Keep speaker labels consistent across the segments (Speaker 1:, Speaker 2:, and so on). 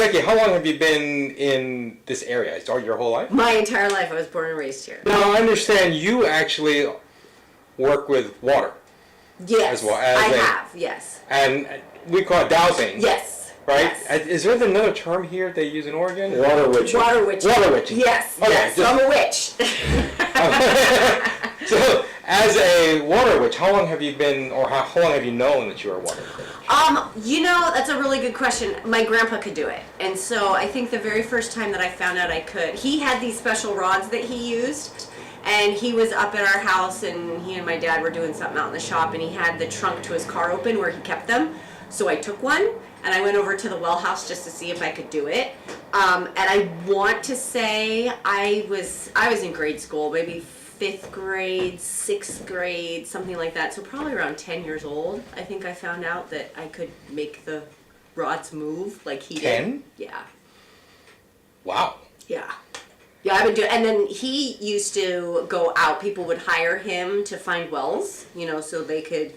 Speaker 1: Becky, how long have you been in this area? It's all your whole life?
Speaker 2: My entire life. I was born and raised here.
Speaker 1: Now, I understand you actually work with water.
Speaker 2: Yes,
Speaker 1: as well as
Speaker 2: I have, yes.
Speaker 1: And we call it dowsing.
Speaker 2: Yes.
Speaker 1: Right?
Speaker 2: Yes.
Speaker 1: Is there another term here they use in Oregon?
Speaker 3: Water witching.
Speaker 2: Water witching.
Speaker 1: Water witching.
Speaker 2: Yes,
Speaker 1: Okay,
Speaker 2: yes. So I'm a witch.
Speaker 1: So, as a water witch, how long have you been, or how long have you known that you are a water witch?
Speaker 2: That's a really good question. My grandpa could do it. And so I think the very first time that I found out I could, he had these special rods that he used. And he was up at our house, and he and my dad were doing something out in the shop, and he had the trunk to his car open where he kept them. So I took one, and I went over to the well house just to see if I could do it. And I want to say I was in grade school, maybe 5th grade, 6th grade, something like that. So probably around 10 years old, I think I found out that I could make the rods move like he
Speaker 1: 10?
Speaker 2: did. Yeah.
Speaker 1: Wow.
Speaker 2: Yeah. Yeah, I would do it. And then he used to go out. People would hire him to find wells, so they could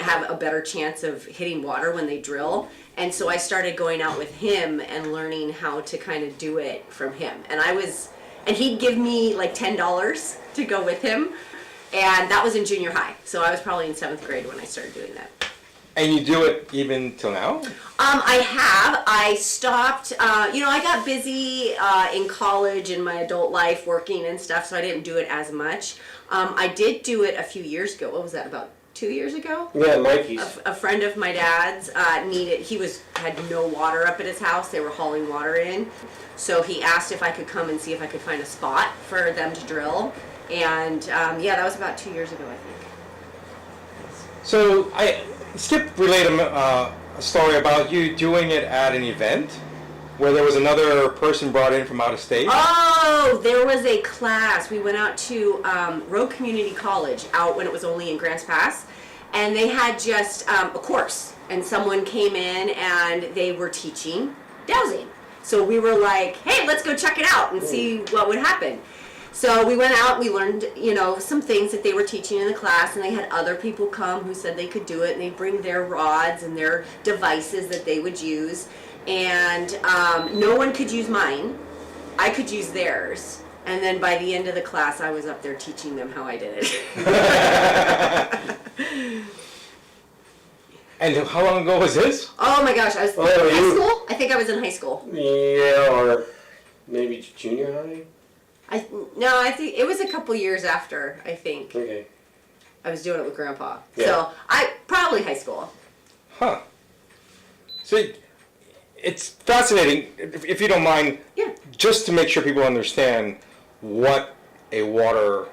Speaker 2: have a better chance of hitting water when they drill. And so I started going out with him and learning how to kind of do it from him. And he'd give me like $10 to go with him. And that was in junior high. So I was probably in 7th grade when I started doing that.
Speaker 1: And you do it even till now?
Speaker 2: I stopped, I got busy in college and my adult life working and stuff, so I didn't do it as much. I did do it a few years ago. What was that, about 2 years ago?
Speaker 3: Yeah, Mikey's.
Speaker 2: A friend of my dad's had no water up at his house. They were hauling water in. So he asked if I could come and see if I could find a spot for them to drill. And that was about 2 years ago, I think.
Speaker 1: So Skip relayed a story about you doing it at an event where there was another person brought in from out of state.
Speaker 2: Oh, there was a class. We went out to Road Community College out when it was only in Grants Pass, and they had just a course, and someone came in and they were teaching dowsing. So we were like, hey, let's go check it out and see what would happen. So we went out, we learned, some things that they were teaching in the class, and they had other people come who said they could do it, and they'd bring their rods and their devices that they would use. And no one could use mine. I could use theirs. And then by the end of the class, I was up there teaching them how I did it.
Speaker 1: And how long ago was this?
Speaker 2: Oh my gosh, I was in high school? I think I was in high school.
Speaker 3: Yeah, or maybe junior high?
Speaker 2: I think it was a couple years after, I think.
Speaker 3: Okay.
Speaker 2: I was doing it with Grandpa.
Speaker 3: Yeah.
Speaker 2: So, probably high school.
Speaker 1: Huh. So it's fascinating, if you don't mind, just to make sure people understand what a water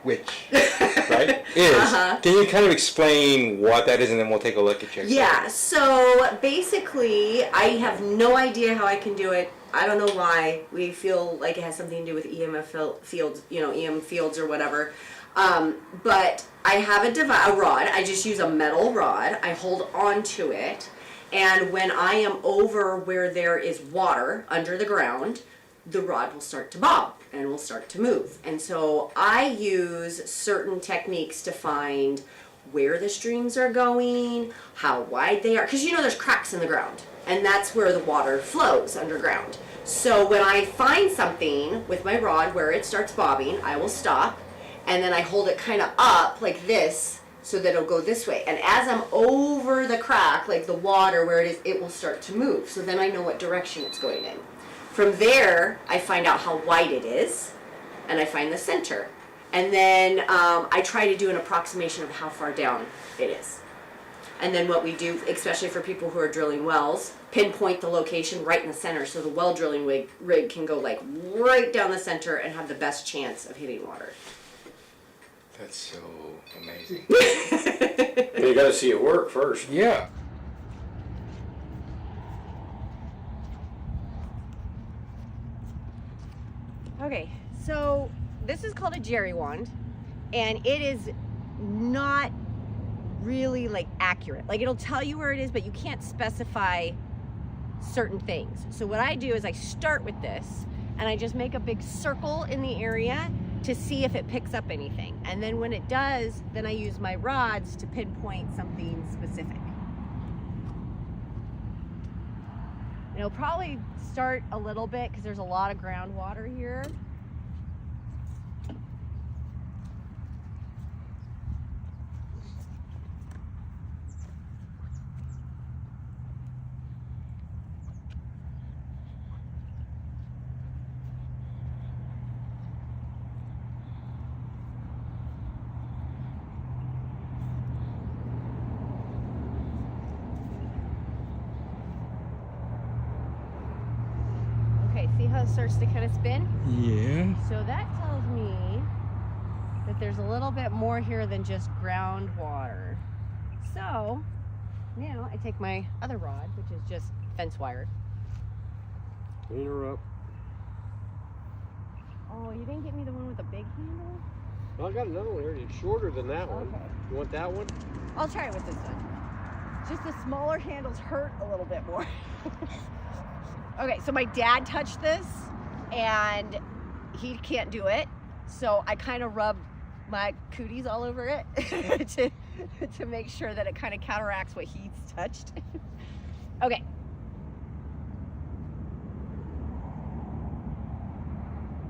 Speaker 1: witch, right, is. Can you kind of explain what that is, and then we'll take a look at your
Speaker 2: experience? So basically, I have no idea how I can do it. I don't know why. We feel like it has something to do with EMF fields, EM fields or whatever. But I have a rod. I just use a metal rod. I hold on to it. And when I am over where there is water under the ground, the rod will start to bob and will start to move. And so I use certain techniques to find where the streams are going, how wide they are, because there's cracks in the ground, and that's where the water flows underground. So when I find something with my rod where it starts bobbing, I will stop, and then I hold it kind of up like this so that it'll go this way. And as I'm over the crack, like the water where it is, it will start to move. So then I know what direction it's going in. From there, I find out how wide it is, and I find the center. And then I try to do an approximation of how far down it is. And then what we do, especially for people who are drilling wells, pinpoint the location right in the center so the well drilling rig can go like right down the center and have the best chance of hitting water.
Speaker 1: That's so amazing.
Speaker 3: You got to see it work first.
Speaker 1: Yeah.
Speaker 2: Okay, so this is called a jerry wand, and it is not really like accurate. Like it'll tell you where it is, but you can't specify certain things. So what I do is I start with this, and I just make a big circle in the area to see if it picks up anything. And then when it does, then I use my rods to pinpoint something specific. it'll probably start a little bit because there's a lot of groundwater here. See how it starts to kind of spin?
Speaker 1: Yeah.
Speaker 2: So that tells me that there's a little bit more here than just groundwater. So now I take my other rod, which is just fence wire.
Speaker 3: Clean her up.
Speaker 2: Oh, you didn't get me the one with the big handle?
Speaker 3: Well, I got another one here. It's shorter than that one.
Speaker 2: Okay.
Speaker 3: You want that one?
Speaker 2: I'll try it with this one. Just the smaller handles hurt a little bit more. Okay, so my dad touched this and he can't do it. So I kind of rub my cooties all over it to make sure that it kind of counteracts what he's touched. Okay.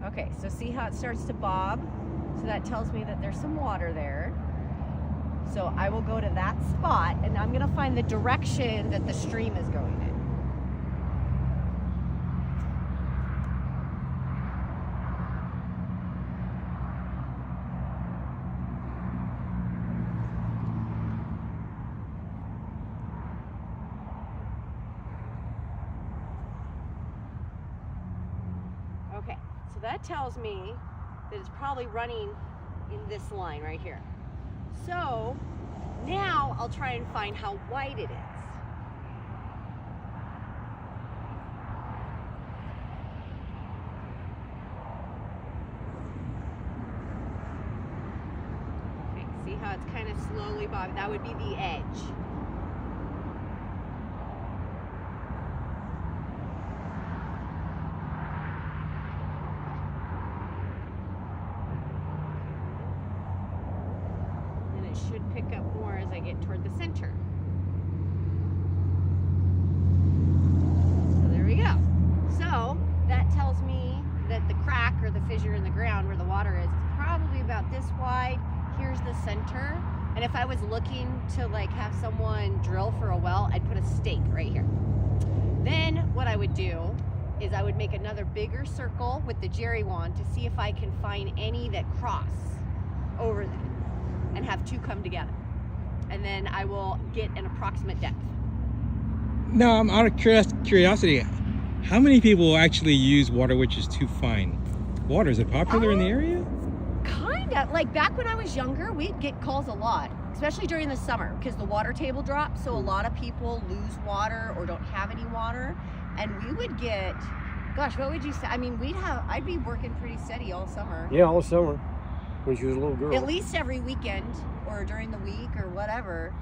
Speaker 2: Okay, so see how it starts to bob? So that tells me that there's some water there. So I will go to that spot and I'm gonna find the direction that the stream is going in. Okay, so that tells me that it's probably running in this line right here. So now I'll try and find how wide it is. Okay, see how it's kind of slowly bobbing? That would be the edge. Should pick up more as I get toward the center. So there we go. So that tells me that the crack or the fissure in the ground where the water is probably about this wide. Here's the center. And if I was looking to like have someone drill for a well, I'd put a stake right here. Then what I would do is I would make another bigger circle with the jerry wand to see if I can find any that cross over that and have two come together. And then I will get an approximate depth.
Speaker 1: Now, I'm out of curiosity. How many people actually use water which is too fine? Water, is it popular in the area?
Speaker 2: Kinda. Like back when I was younger, we'd get calls a lot, especially during the summer because the water table drops. So a lot of people lose water or don't have any water. And we would get, gosh, what would you say? I mean, I'd be working pretty steady all summer.
Speaker 3: Yeah, all summer. When she was a little girl.
Speaker 2: At least every weekend or during the week or whatever.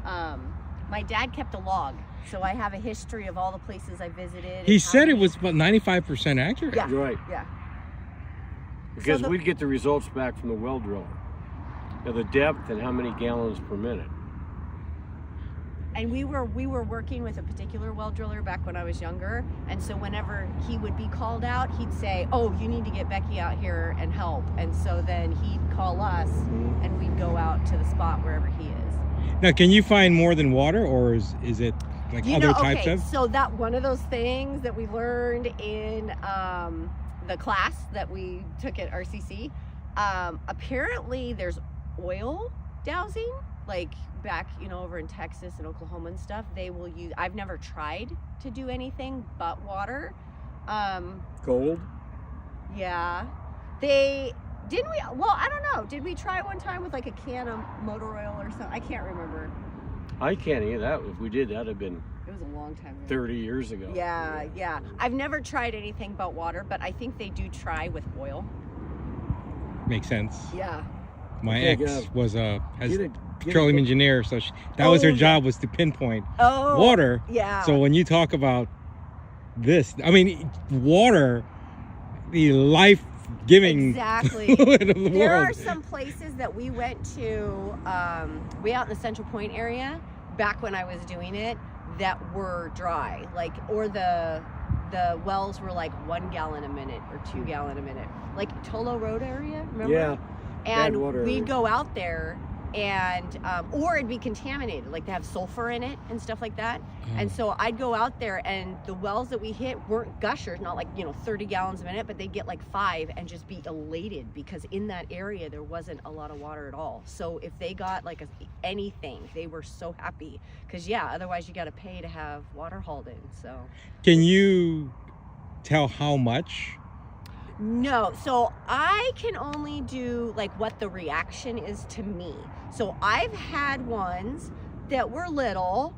Speaker 2: My dad kept a log, so I have a history of all the places I visited.
Speaker 1: He said it was about 95% accurate.
Speaker 2: Yeah.
Speaker 3: Right.
Speaker 2: Yeah.
Speaker 3: Because
Speaker 2: So
Speaker 3: we'd get the results back from the well driller. Now the depth and how many gallons per minute.
Speaker 2: And we were working with a particular well driller back when I was younger, and so whenever he would be called out, he'd say, "Oh, you need to get Becky out here and help." And so then he'd call us, and we'd go out to the spot wherever he is.
Speaker 1: Now, can you find more than water, or is it like other types of?
Speaker 2: So that one of those things that we learned in the class that we took at RCC, apparently there's oil dowsing, like back, over in Texas and Oklahoma and stuff, they will use, I've never tried to do anything but water.
Speaker 3: Gold?
Speaker 2: Yeah. I don't know. Did we try one time with like a can of motor oil or something? I can't remember.
Speaker 3: I can't either. That if we did, that'd have been
Speaker 2: It was a long time ago.
Speaker 3: 30 years ago.
Speaker 2: Yeah. I've never tried anything but water, but I think they do try with oil.
Speaker 1: Makes sense.
Speaker 2: Yeah.
Speaker 1: My
Speaker 3: Okay,
Speaker 1: ex was
Speaker 3: Get a
Speaker 1: petroleum engineer, so that was her job, was to pinpoint water.
Speaker 2: Yeah.
Speaker 1: So when you talk about this, I mean, water, the life-giving
Speaker 2: Exactly.
Speaker 1: fluid of the
Speaker 2: There
Speaker 1: world.
Speaker 2: are some places that we went to, way out in the Central Point area, back when I was doing it, that were dry, like, or the wells were like 1 gallon a minute or 2 gallon a minute, like Tolo Road area, remember?
Speaker 3: Yeah.
Speaker 2: And
Speaker 3: water area.
Speaker 2: we'd go out there and or it'd be contaminated, like they have sulfur in it and stuff like that. And so I'd go out there, and the wells that we hit weren't gushers, not like 30 gallons a minute, but they'd get like 5 and just be elated, because in that area there wasn't a lot of water at all. So if they got like anything, they were so happy, because otherwise you got to pay to have water hauled in. So
Speaker 4: Can you tell how much?
Speaker 2: no, so I can only do like what the reaction is to me. So I've had ones that were little,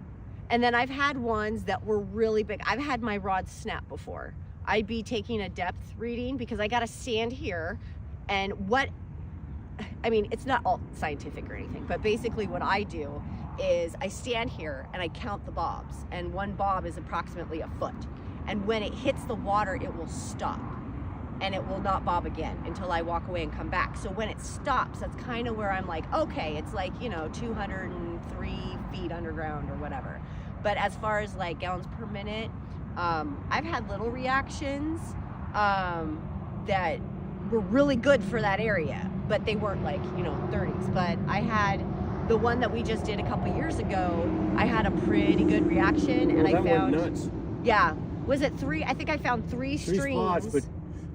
Speaker 2: and then I've had ones that were really big. I've had my rod snap before. I'd be taking a depth reading because I got to stand here, and it's not all scientific or anything, but basically what I do is I stand here and I count the bobs, and one bob is approximately a foot. And when it hits the water, it will stop, and it will not bob again until I walk away and come back. So when it stops, that's kind of where I'm like, okay, it's like, 203 feet underground or whatever. But as far as like gallons per minute, I've had little reactions that were really good for that area, but they weren't like, 30s. But I had the one that we just did a couple years ago, I had a pretty good reaction, and I found,
Speaker 3: went nuts.
Speaker 2: yeah, was it 3? I think I found 3
Speaker 3: 3
Speaker 2: streams.
Speaker 3: spots, but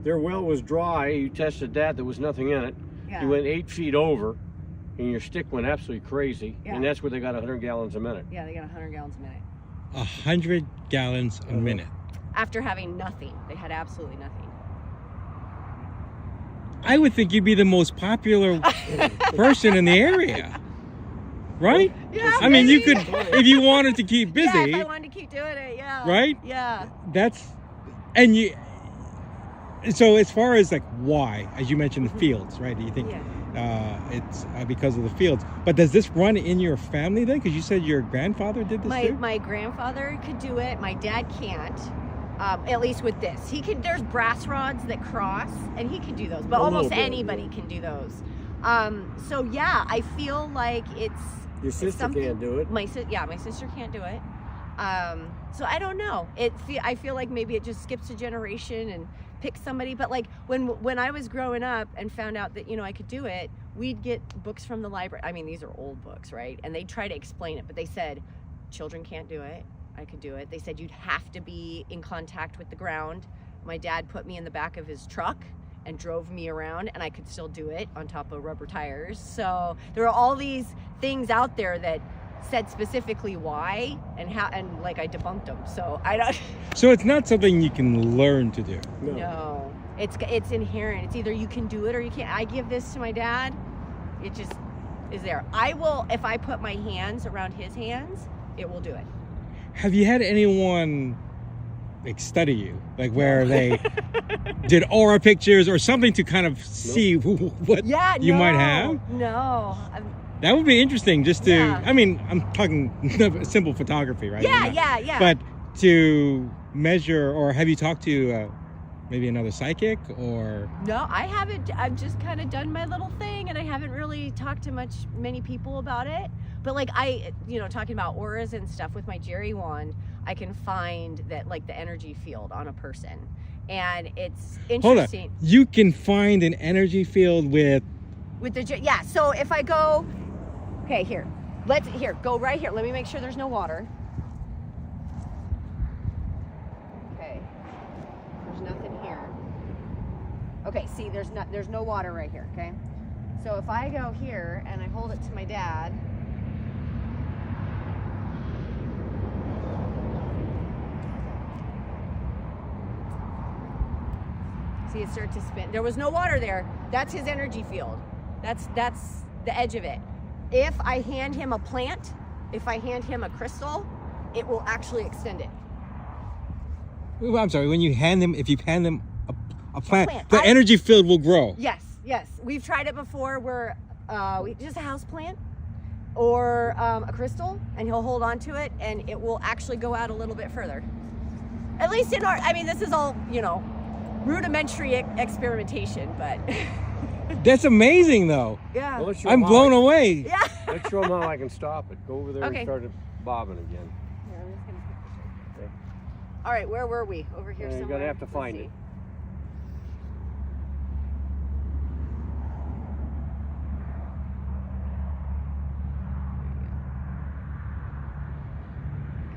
Speaker 3: their well was dry. You tested that. There was nothing in it.
Speaker 2: Yeah.
Speaker 3: You went 8 feet over, and your stick went absolutely crazy.
Speaker 2: Yeah.
Speaker 3: And that's where they got 100 gallons a minute.
Speaker 2: Yeah, they got 100 gallons a minute.
Speaker 4: 100 gallons a minute.
Speaker 2: After having nothing. They had absolutely nothing.
Speaker 4: I would think you'd be the most popular person in the area, right?
Speaker 2: Yeah,
Speaker 4: I mean, you
Speaker 2: maybe.
Speaker 4: could, if you wanted to keep busy,
Speaker 2: Yeah, if I wanted to keep doing it, yeah.
Speaker 4: right?
Speaker 2: Yeah.
Speaker 4: So as far as like why, as you mentioned, the fields, right? Do you think
Speaker 2: Yeah.
Speaker 4: it's because of the fields? But does this run in your family then? Because you said your grandfather did this too?
Speaker 2: My grandfather could do it. My dad can't. At least with this, he could. There's brass rods that cross, and he can do those. But
Speaker 3: A
Speaker 2: almost
Speaker 3: little bit,
Speaker 2: anybody can do those. So yeah, I feel like it's.
Speaker 3: Your
Speaker 2: it's
Speaker 3: sister
Speaker 2: something-
Speaker 3: can't do it.
Speaker 2: My sister can't do it. So I don't know. I feel like maybe it just skips a generation and picks somebody. But like when I was growing up and found out that I could do it, we'd get books from the library. I mean, these are old books, right? And they try to explain it, but they said children can't do it. I could do it. They said you'd have to be in contact with the ground. My dad put me in the back of his truck and drove me around, and I could still do it on top of rubber tires. So there are all these things out there that said specifically why and how, and like I debunked them. So I don't.
Speaker 4: So it's not something you can learn to do.
Speaker 2: No, it's inherent. It's either you can do it or you can't. I give this to my dad. It just is there. I will, if I put my hands around his hands, it will do it.
Speaker 4: Have you had anyone like study you, like where they did aura pictures or something to kind of see what you might have?
Speaker 2: No.
Speaker 4: That would be interesting just to,
Speaker 2: Yeah.
Speaker 4: I mean, I'm talking simple photography, right?
Speaker 2: Yeah.
Speaker 4: But to measure, or have you talked to maybe another psychic or?
Speaker 2: No, I haven't. I've just kind of done my little thing, and I haven't really talked to many people about it. But like talking about auras and stuff with my Jerry wand, I can find that like the energy field on a person, and it's interesting.
Speaker 4: Hold on. You can find an energy field with
Speaker 2: the So if I go, okay, go right here. Let me make sure there's no water. Okay, there's nothing here. Okay, see, there's no water right here. Okay, so if I go here and I hold it to my dad. See it start to spin. There was no water there. That's his energy field. That's the edge of it. If I hand him a plant, if I hand him a crystal, it will actually extend it.
Speaker 4: I'm sorry, if you hand them a plant,
Speaker 2: plant.
Speaker 4: the energy field will grow.
Speaker 2: Yes. We've tried it before where just a house plant or a crystal, and he'll hold on to it, and it will actually go out a little bit further. At least this is all, rudimentary experimentation, but
Speaker 4: That's amazing though.
Speaker 2: yeah.
Speaker 3: Well, let's show
Speaker 4: I'm
Speaker 3: 'em how
Speaker 4: blown
Speaker 3: I-
Speaker 4: away.
Speaker 2: Yeah.
Speaker 3: Let's show them how I can stop it. Go over there
Speaker 2: Okay.
Speaker 3: and start it bobbing again.
Speaker 2: Here, I'm just gonna All right, where were we? Over here
Speaker 3: You're
Speaker 2: somewhere?
Speaker 3: gonna have to
Speaker 2: Let's
Speaker 3: find
Speaker 2: see.
Speaker 3: it.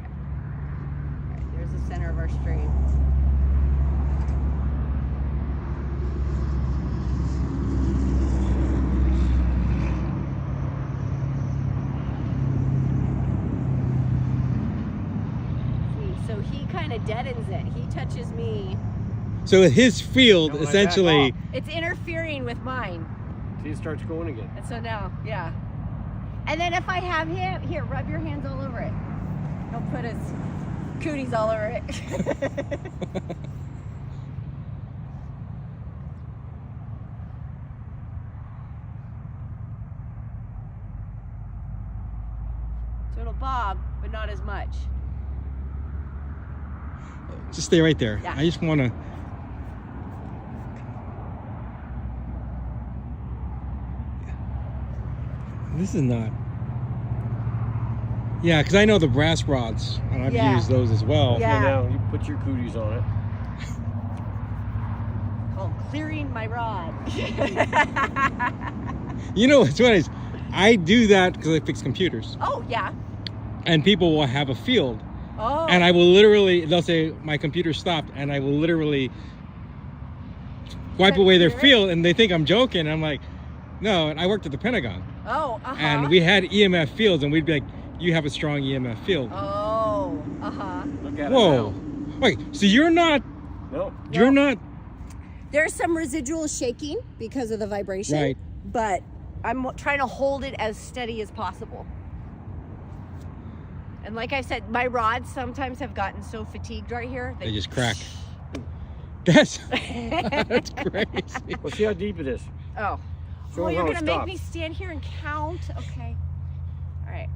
Speaker 2: All right, there's the center of our stream. So he kind of deadens it. He touches me.
Speaker 4: So his field
Speaker 3: Don't let
Speaker 4: essentially.
Speaker 3: that
Speaker 2: It's interfering with mine.
Speaker 3: See, it starts going again.
Speaker 2: And so now, yeah. And then if I have him, here, rub your hands all over it. He'll put his cooties all over it. So it'll bob, but not as much.
Speaker 4: Just stay right there.
Speaker 2: Yeah.
Speaker 4: I just want to. This is not. Yeah, because I know the brass rods, and I've
Speaker 2: Yeah.
Speaker 4: used those as well.
Speaker 2: Yeah.
Speaker 3: Okay, now you put your cooties on it.
Speaker 2: Called clearing my rod.
Speaker 4: You know what's funny is I do that because I fix computers,
Speaker 2: Oh, yeah.
Speaker 4: and people will have a field,
Speaker 2: Oh.
Speaker 4: and I will literally, they'll say my computer stopped, and I will literally wipe away their
Speaker 2: Clear it?
Speaker 4: field, and they think I'm joking. And I'm like, no. And I worked at the Pentagon,
Speaker 2: Oh,
Speaker 4: and we had EMF fields, and we'd be like, you have a strong EMF field.
Speaker 2: Oh,
Speaker 3: Look at
Speaker 4: Whoa.
Speaker 3: it
Speaker 4: Wait, so you're not,
Speaker 3: now. No.
Speaker 4: you're not,
Speaker 2: There's some residual shaking because of the vibration.
Speaker 4: right.
Speaker 2: But I'm trying to hold it as steady as possible. And like I said, my rods sometimes have gotten so fatigued right here.
Speaker 4: They just crack. That's crazy.
Speaker 3: Well, see how deep it is.
Speaker 2: Oh.
Speaker 3: Show
Speaker 2: Well,
Speaker 3: them
Speaker 2: you're
Speaker 3: how
Speaker 2: going
Speaker 3: it
Speaker 2: to make
Speaker 3: stops.
Speaker 2: me stand here and count? Okay. All right.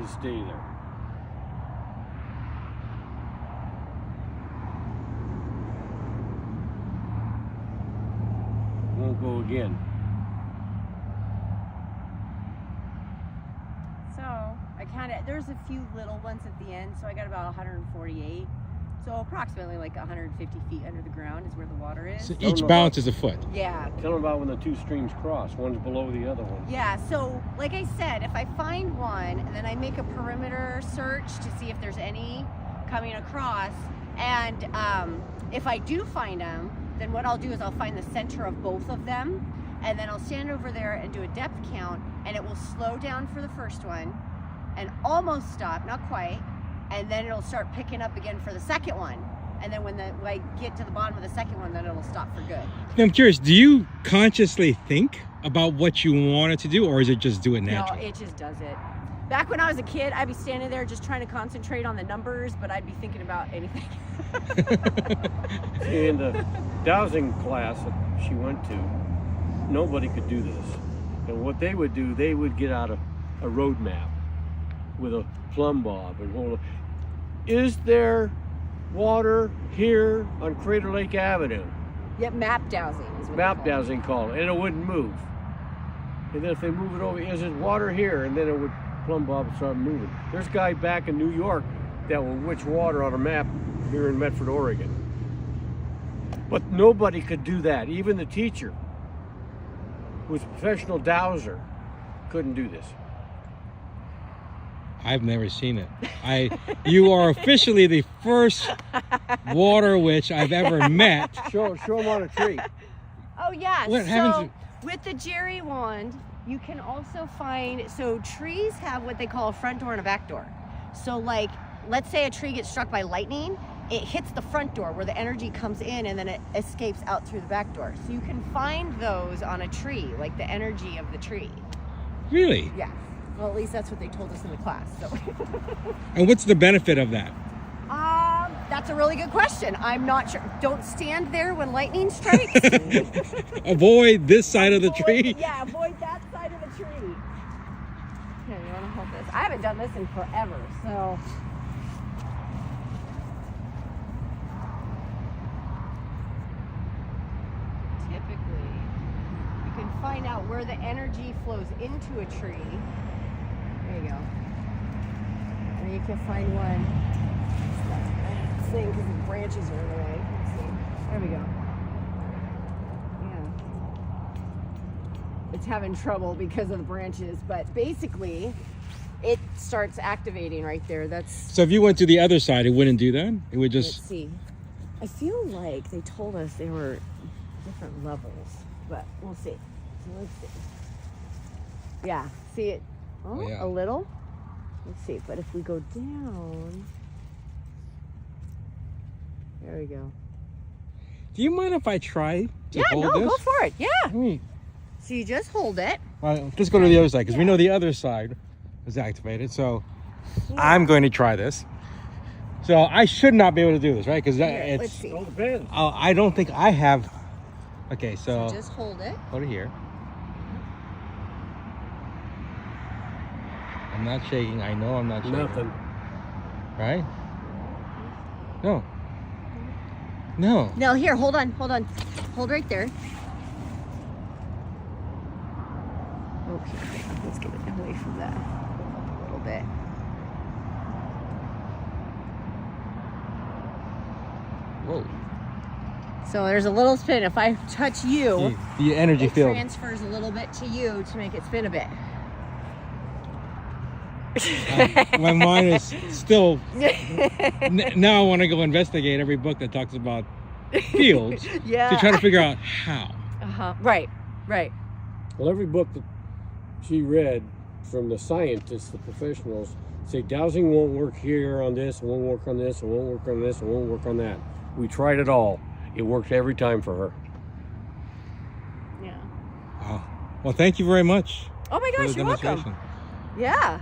Speaker 3: Just stay there. Won't go again.
Speaker 2: So I kind of, there's a few little ones at the end. So I got about 148. So approximately like 150 feet under the ground is where the water is.
Speaker 4: So
Speaker 3: Don't
Speaker 4: each
Speaker 3: know
Speaker 4: bounce
Speaker 3: about-
Speaker 4: is a foot.
Speaker 2: Yeah.
Speaker 3: Tell them about when the two streams cross. One's below the other one.
Speaker 2: Yeah, so like I said, if I find one and then I make a perimeter search to see if there's any coming across, and if I do find them, then what I'll do is I'll find the center of both of them, and then I'll stand over there and do a depth count, and it will slow down for the first one and almost stop, not quite, and then it'll start picking up again for the second one. And then when I get to the bottom of the second one, then it'll stop for good.
Speaker 4: Now, I'm curious, do you consciously think about what you wanted to do, or is it just do it
Speaker 2: No,
Speaker 4: naturally?
Speaker 2: it just does it. Back when I was a kid, I'd be standing there just trying to concentrate on the numbers, but I'd be thinking about anything.
Speaker 3: See, in the dowsing class that she went to, nobody could do this. And what they would do, they would get out a road map with a plumb bob and hold. Is there water here on Crater Lake Avenue?
Speaker 2: Yep, map dowsing is what
Speaker 3: Map
Speaker 2: they call it.
Speaker 3: dowsing called, and it wouldn't move. And then if they move it over, is it water here? And then it would plumb bob and start moving. There's a guy back in New York that will witch water on a map here in Medford, Oregon. But nobody could do that. Even the teacher, who was a professional dowser, couldn't do this.
Speaker 4: I've never seen it. You are officially the first water witch I've ever met.
Speaker 3: Show them on a tree.
Speaker 2: Oh yeah,
Speaker 4: What
Speaker 2: so
Speaker 4: happens-
Speaker 2: with the Jerry wand, you can also find, so trees have what they call a front door and a back door. So like, let's say a tree gets struck by lightning, it hits the front door where the energy comes in and then it escapes out through the back door. So you can find those on a tree, like the energy of the tree.
Speaker 4: Really?
Speaker 2: Yeah. Well, at least that's what they told us in the class. So.
Speaker 4: And what's the benefit of that?
Speaker 2: That's a really good question. I'm not sure. Don't stand there when lightning strikes.
Speaker 4: Avoid this side of the tree?
Speaker 2: Yeah, avoid that side of the tree. Here, you want to hold this? I haven't done this in forever, so. Typically, you can find out where the energy flows into a tree. There you go. And you can find one. Thing because the branches are in the way. Let's see. There we go. Yeah. It's having trouble because of the branches, but basically it starts activating right there. That's,
Speaker 4: So if you went to the other side, it wouldn't do that? It would
Speaker 2: let's
Speaker 4: just...
Speaker 2: see. I feel like they told us they were different levels, but we'll see. So let's see. Yeah, see it? Oh,
Speaker 4: yeah.
Speaker 2: a little. Let's see, but if we go down, there we go.
Speaker 4: Do you mind if I try to
Speaker 2: Yeah,
Speaker 4: hold
Speaker 2: no,
Speaker 4: this?
Speaker 2: go for it. Yeah.
Speaker 4: Let me...
Speaker 2: So you just hold it.
Speaker 4: Let's go to the other side, because we know the other side is activated. So I'm going to try this. So I should not be able to do this, right? Because
Speaker 2: Let's
Speaker 4: it's...
Speaker 2: see.
Speaker 3: All depends.
Speaker 4: I don't think I have... Okay, so...
Speaker 2: Just hold it.
Speaker 4: Hold it here. I'm not shaking. I know I'm not shaking.
Speaker 3: Nothing.
Speaker 4: Right? No. No.
Speaker 2: No, here, hold on. Hold right there. Okay, let's get it away from that a little bit.
Speaker 4: Whoa.
Speaker 2: So there's a little spin. If I touch you,
Speaker 4: The energy
Speaker 2: it
Speaker 4: field.
Speaker 2: transfers a little bit to you to make it spin a bit.
Speaker 4: My mind is still... now I want to go investigate every book that talks about fields
Speaker 2: Yeah.
Speaker 4: to try to figure out how.
Speaker 2: Right.
Speaker 3: Well, every book that she read from the scientists, the professionals, say dowsing won't work here on this, it won't work on this, it won't work on this, it won't work on that. We tried it all. It worked every time for her.
Speaker 2: Yeah.
Speaker 4: Wow. Well, thank you very much.
Speaker 2: Oh my
Speaker 4: for
Speaker 2: gosh,
Speaker 4: the
Speaker 2: you're welcome.
Speaker 4: demonstration.
Speaker 2: Yeah.